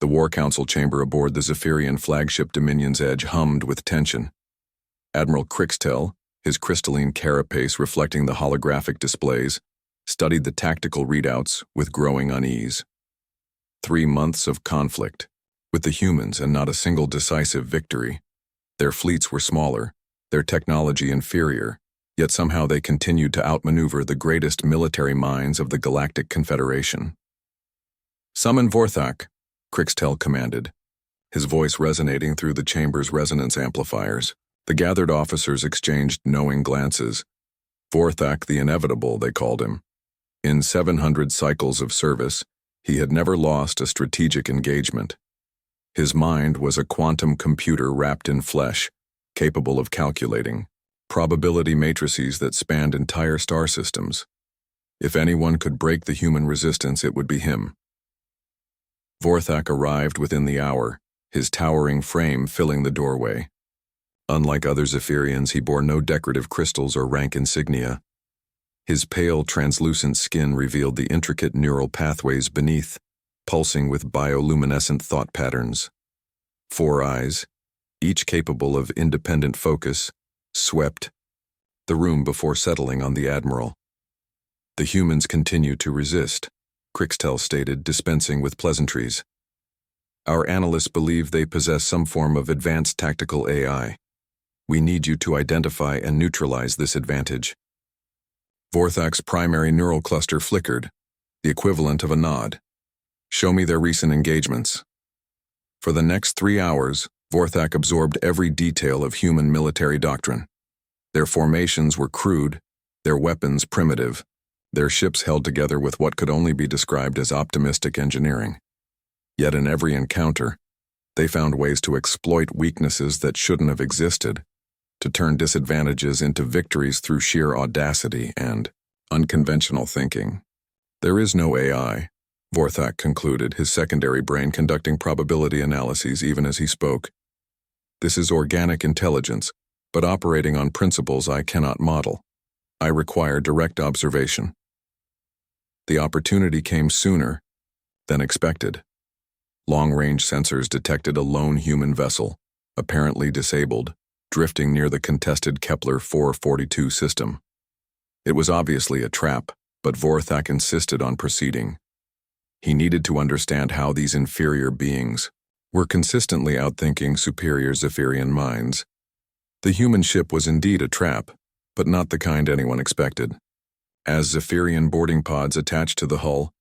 The War Council chamber aboard the Zephyrian flagship Dominion's Edge hummed with tension. Admiral Crixtel, his crystalline carapace reflecting the holographic displays, studied the tactical readouts with growing unease. 3 months of conflict, with the humans and not a single decisive victory. Their fleets were smaller, their technology inferior, yet somehow they continued to outmaneuver the greatest military minds of the Galactic Confederation. "Summon Vorthak," Crixtel commanded, his voice resonating through the chamber's resonance amplifiers. The gathered officers exchanged knowing glances. Vorthak the Inevitable, they called him. In 700 cycles of service, he had never lost a strategic engagement. His mind was a quantum computer wrapped in flesh, capable of calculating probability matrices that spanned entire star systems. If anyone could break the human resistance, it would be him. Vorthak arrived within the hour, his towering frame filling the doorway. Unlike other Zephyrians, he bore no decorative crystals or rank insignia. His pale, translucent skin revealed the intricate neural pathways beneath, pulsing with bioluminescent thought patterns. 4 eyes, each capable of independent focus, swept the room before settling on the Admiral. "The humans continue to resist," Crixtel stated, dispensing with pleasantries. "Our analysts believe they possess some form of advanced tactical AI. We need you to identify and neutralize this advantage." Vorthak's primary neural cluster flickered, the equivalent of a nod. "Show me their recent engagements." For the next 3 hours, Vorthak absorbed every detail of human military doctrine. Their formations were crude, their weapons primitive, their ships held together with what could only be described as optimistic engineering. Yet in every encounter, they found ways to exploit weaknesses that shouldn't have existed, to turn disadvantages into victories through sheer audacity and unconventional thinking. "There is no AI," Vorthak concluded, his secondary brain conducting probability analyses even as he spoke. "This is organic intelligence, but operating on principles I cannot model. I require direct observation." The opportunity came sooner than expected. Long-range sensors detected a lone human vessel, apparently disabled, drifting near the contested Kepler 442 system. It was obviously a trap, but Vorthak insisted on proceeding. He needed to understand how these inferior beings were consistently outthinking superior Zephyrian minds. The human ship was indeed a trap, but not the kind anyone expected. As Zephyrian boarding pods attached to the hull,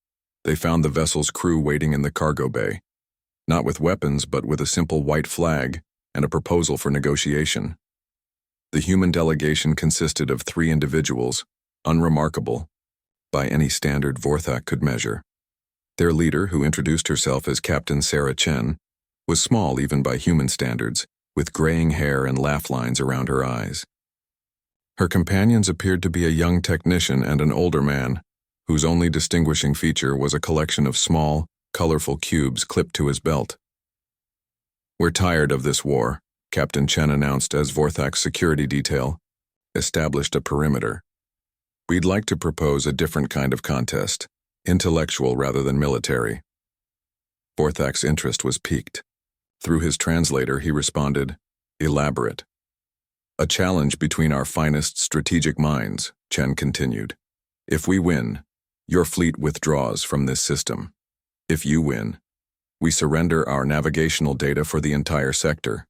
they found the vessel's crew waiting in the cargo bay, not with weapons but with a simple white flag and a proposal for negotiation. The human delegation consisted of 3 individuals, unremarkable by any standard Vorthak could measure. Their leader, who introduced herself as Captain Sarah Chen, was small even by human standards, with graying hair and laugh lines around her eyes. Her companions appeared to be a young technician and an older man, whose only distinguishing feature was a collection of small, colorful cubes clipped to his belt. "We're tired of this war," Captain Chen announced as Vorthak's security detail established a perimeter. "We'd like to propose a different kind of contest, intellectual rather than military." Vorthak's interest was piqued. Through his translator, he responded, "Elaborate." "A challenge between our finest strategic minds," Chen continued. "If we win, your fleet withdraws from this system. If you win, we surrender our navigational data for the entire sector."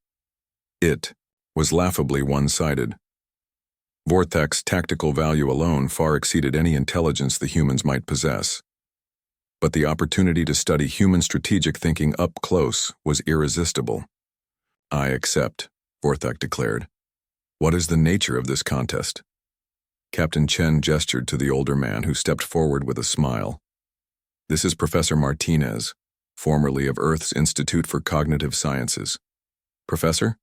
It was laughably one-sided. Vorthak's tactical value alone far exceeded any intelligence the humans might possess. But the opportunity to study human strategic thinking up close was irresistible. "I accept," Vorthak declared. "What is the nature of this contest?" Captain Chen gestured to the older man, who stepped forward with a smile. "This is Professor Martinez, formerly of Earth's Institute for Cognitive Sciences." "Professor?"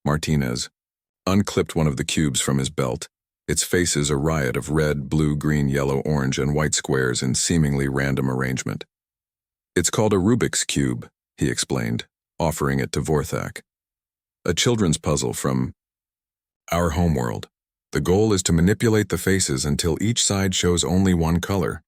Martinez unclipped one of the cubes from his belt, its faces a riot of red, blue, green, yellow, orange, and white squares in seemingly random arrangement. "It's called a Rubik's Cube," he explained, offering it to Vorthak. "A children's puzzle from our homeworld. The goal is to manipulate the faces until each side shows only one color."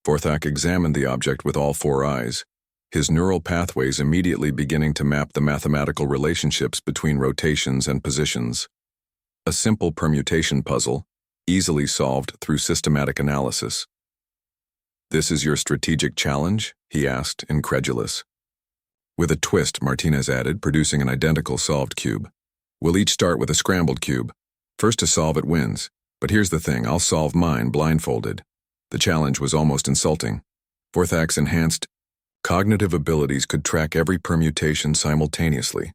Vorthak examined the object with all 4 eyes, his neural pathways immediately beginning to map the mathematical relationships between rotations and positions. A simple permutation puzzle, easily solved through systematic analysis. "This is your strategic challenge?" he asked, incredulous. "With a twist," Martinez added, producing an identical solved cube. "We'll each start with a scrambled cube. First to solve it wins. But here's the thing, I'll solve mine blindfolded." The challenge was almost insulting. Vorthak's enhanced cognitive abilities could track every permutation simultaneously,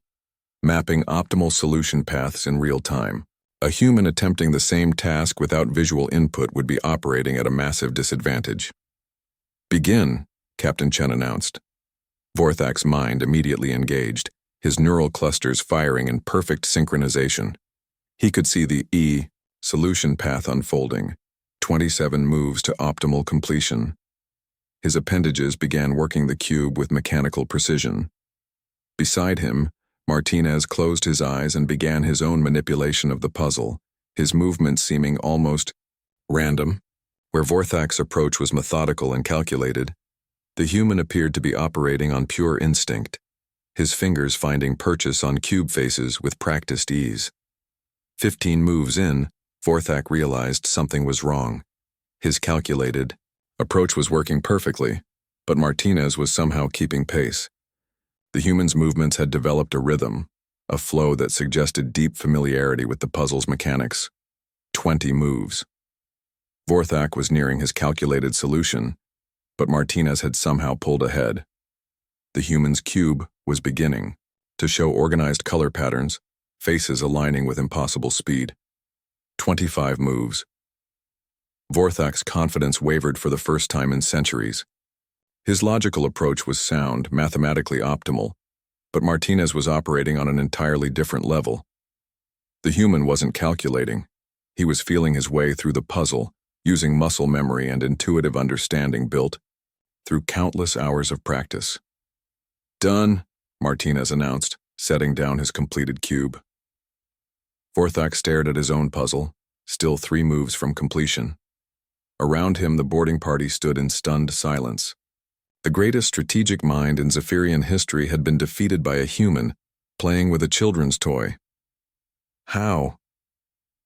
mapping optimal solution paths in real time. A human attempting the same task without visual input would be operating at a massive disadvantage. "Begin," Captain Chen announced. Vorthak's mind immediately engaged, his neural clusters firing in perfect synchronization. He could see the solution path unfolding, 27 moves to optimal completion. His appendages began working the cube with mechanical precision. Beside him, Martinez closed his eyes and began his own manipulation of the puzzle, his movements seeming almost random. Where Vorthak's approach was methodical and calculated, the human appeared to be operating on pure instinct, his fingers finding purchase on cube faces with practiced ease. 15 moves in, Vorthak realized something was wrong. His calculated approach was working perfectly, but Martinez was somehow keeping pace. The human's movements had developed a rhythm, a flow that suggested deep familiarity with the puzzle's mechanics. 20 moves. Vorthak was nearing his calculated solution, but Martinez had somehow pulled ahead. The human's cube was beginning to show organized color patterns, faces aligning with impossible speed. 25 moves. Vorthak's confidence wavered for the first time in centuries. His logical approach was sound, mathematically optimal, but Martinez was operating on an entirely different level. The human wasn't calculating. He was feeling his way through the puzzle, using muscle memory and intuitive understanding built through countless hours of practice. "Done," Martinez announced, setting down his completed cube. Vorthak stared at his own puzzle, still 3 moves from completion. Around him, the boarding party stood in stunned silence. The greatest strategic mind in Zephyrian history had been defeated by a human, playing with a children's toy. How?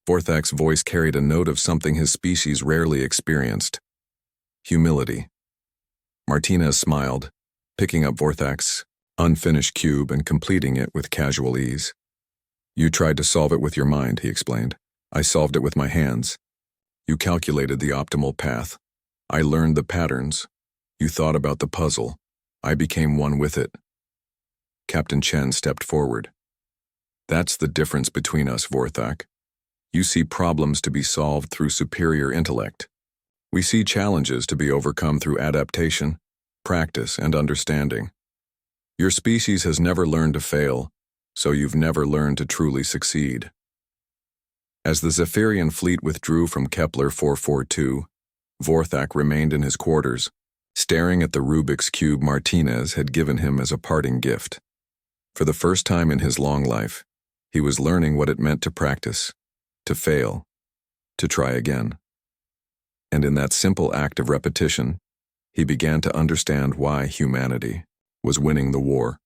Vorthak's voice carried a note of something his species rarely experienced. Humility. Martinez smiled, picking up Vorthak's unfinished cube and completing it with casual ease. "You tried to solve it with your mind," he explained. "I solved it with my hands. You calculated the optimal path. I learned the patterns. You thought about the puzzle. I became one with it." Captain Chen stepped forward. "That's the difference between us, Vorthak. You see problems to be solved through superior intellect. We see challenges to be overcome through adaptation, practice, and understanding. Your species has never learned to fail, so you've never learned to truly succeed." As the Zephyrian fleet withdrew from Kepler 442, Vorthak remained in his quarters, staring at the Rubik's Cube Martinez had given him as a parting gift. For the first time in his long life, he was learning what it meant to practice, to fail, to try again. And in that simple act of repetition, he began to understand why humanity was winning the war.